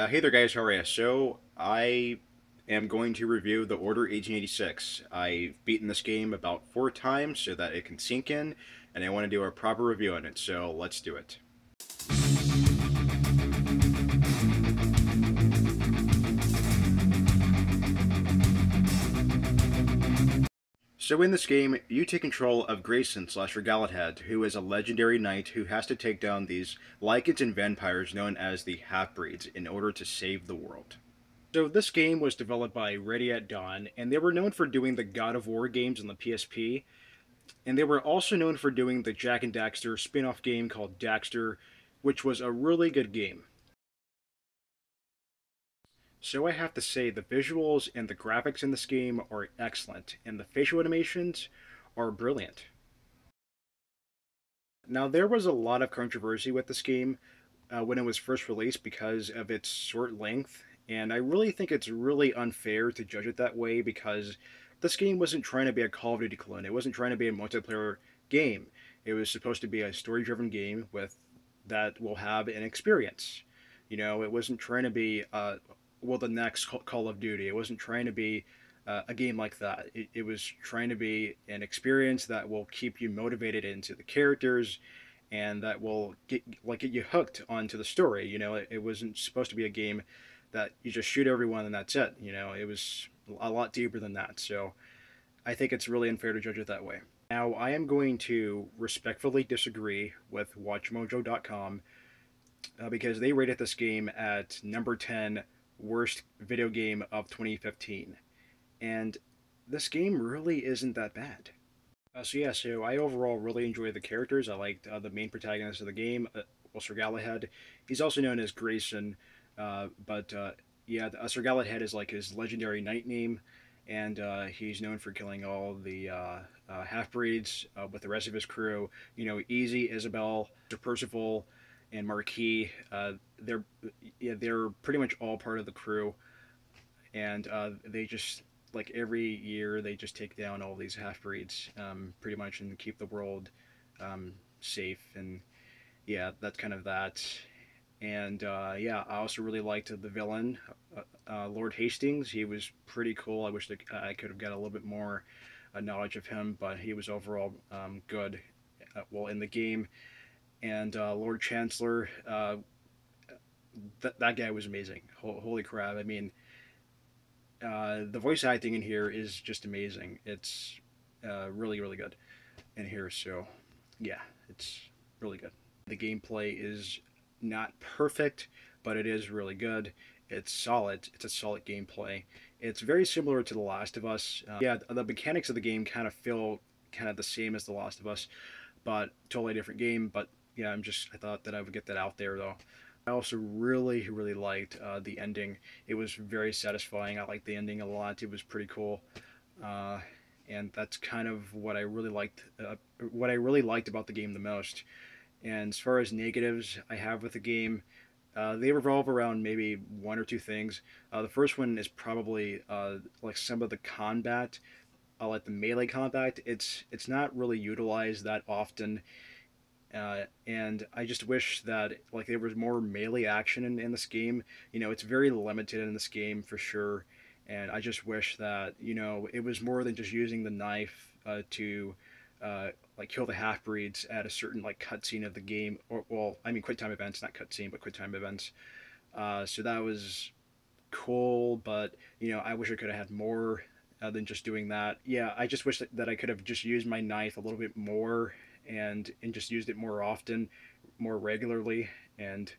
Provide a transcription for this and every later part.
Hey there, guys. How are you? So, I am going to review the Order 1886. I've beaten this game about 4 times so that it can sink in, and I want to do a proper review on it. So, let's do it. So, in this game, you take control of Grayson slash Galahad, who is a legendary knight who has to take down these lycans and vampires known as the half-breeds in order to save the world. So this game was developed by Ready at Dawn, and they were known for doing the God of War games on the PSP, and they were also known for doing the Jack and Daxter spin-off game called Daxter, which was a really good game. So I have to say the visuals and the graphics in this game are excellent, and the facial animations are brilliant. Now there was a lot of controversy with this game when it was first released because of its short length, and I really think it's really unfair to judge it that way because this game wasn't trying to be a Call of Duty clone. It wasn't trying to be a multiplayer game. It was supposed to be a story-driven game with that will have an experience. You know, it wasn't trying to be the next Call of Duty. It wasn't trying to be a game like that. It was trying to be an experience that will keep you motivated into the characters and that will get you hooked onto the story. You know, it wasn't supposed to be a game that you just shoot everyone and that's it. You know, it was a lot deeper than that. So I think it's really unfair to judge it that way. Now, I am going to respectfully disagree with WatchMojo.com because they rated this game at number 10 worst video game of 2015. And this game really isn't that bad. So I overall really enjoy the characters. I liked the main protagonist of the game, Sir Galahad. He's also known as Grayson, Sir Galahad is like his legendary knight name, and he's known for killing all the half-breeds with the rest of his crew. You know, Easy, Isabel, Sir Percival, and Marquis. They're pretty much all part of the crew, and they just like every year they just take down all these half breeds, pretty much, and keep the world safe. And yeah, that's kind of that. And I also really liked the villain, Lord Hastings. He was pretty cool. I wish that I could have got a little bit more knowledge of him, but he was overall good. In the game. And Lord Chancellor, that guy was amazing. Holy crap! I mean, the voice acting in here is just amazing. It's really, really good in here. So, yeah, it's really good. The gameplay is not perfect, but it is really good. It's solid. It's a solid gameplay. It's very similar to The Last of Us. The mechanics of the game kind of feel kind of the same as The Last of Us, but totally different game. But yeah, I thought that I would get that out there though. I also really, really liked the ending. It was very satisfying. I liked the ending a lot. It was pretty cool, and that's kind of what I really liked. What I really liked about the game the most. And as far as negatives I have with the game, they revolve around maybe one or two things. The first one is probably like some of the combat, like the melee combat. It's not really utilized that often. And I just wish that like there was more melee action in this game. You know, it's very limited in this game for sure, and I just wish that it was more than just using the knife to like kill the half breeds at a certain like cutscene of the game, or well, I mean quick time events, not cutscene, but quick time events. So that was cool, but I wish I could have had more than just doing that. Yeah, I just wish that I could have just used my knife a little bit more and just used it more often, more regularly, and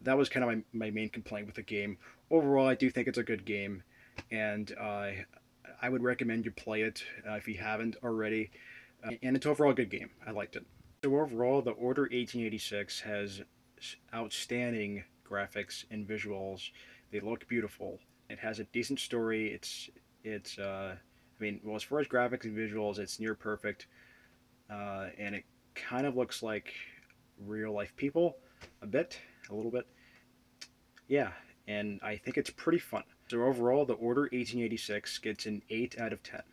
that was kind of my main complaint with the game. Overall, I do think it's a good game, and I would recommend you play it if you haven't already. And it's overall a good game. I liked it. So overall, the Order 1886 has outstanding graphics and visuals. They look beautiful. It has a decent story. Well, as far as graphics and visuals, it's near perfect, and it kind of looks like real life people, a little bit. Yeah, and I think it's pretty fun. So overall, the Order 1886 gets an 8 out of 10.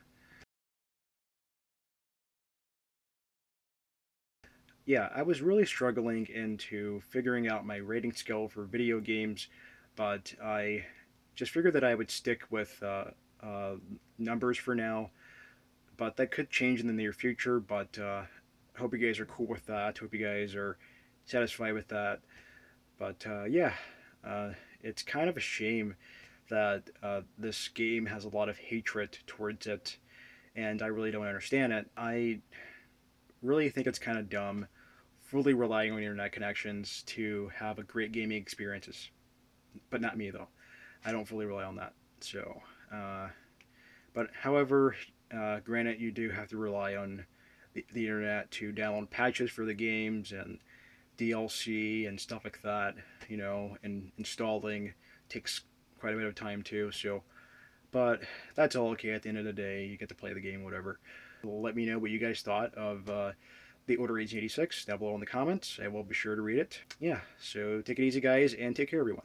Yeah, I was really struggling into figuring out my rating scale for video games but I just figured that I would stick with numbers for now. But that could change in the near future. But I hope you guys are cool with that. Hope you guys are satisfied with that. But yeah, uh, it's kind of a shame that this game has a lot of hatred towards it, and I really don't understand it. I really think it's kind of dumb, fully relying on internet connections to have a great gaming experiences. But not me though. I don't fully rely on that. So, uh, but however, granted, you do have to rely on the internet to download patches for the games and DLC and stuff like that. And installing takes quite a bit of time too. So, but that's all okay. At the end of the day, you get to play the game, whatever. Let me know what you guys thought of the Order 1886 down below in the comments. I will be sure to read it. Yeah, so take it easy, guys, and take care, everyone.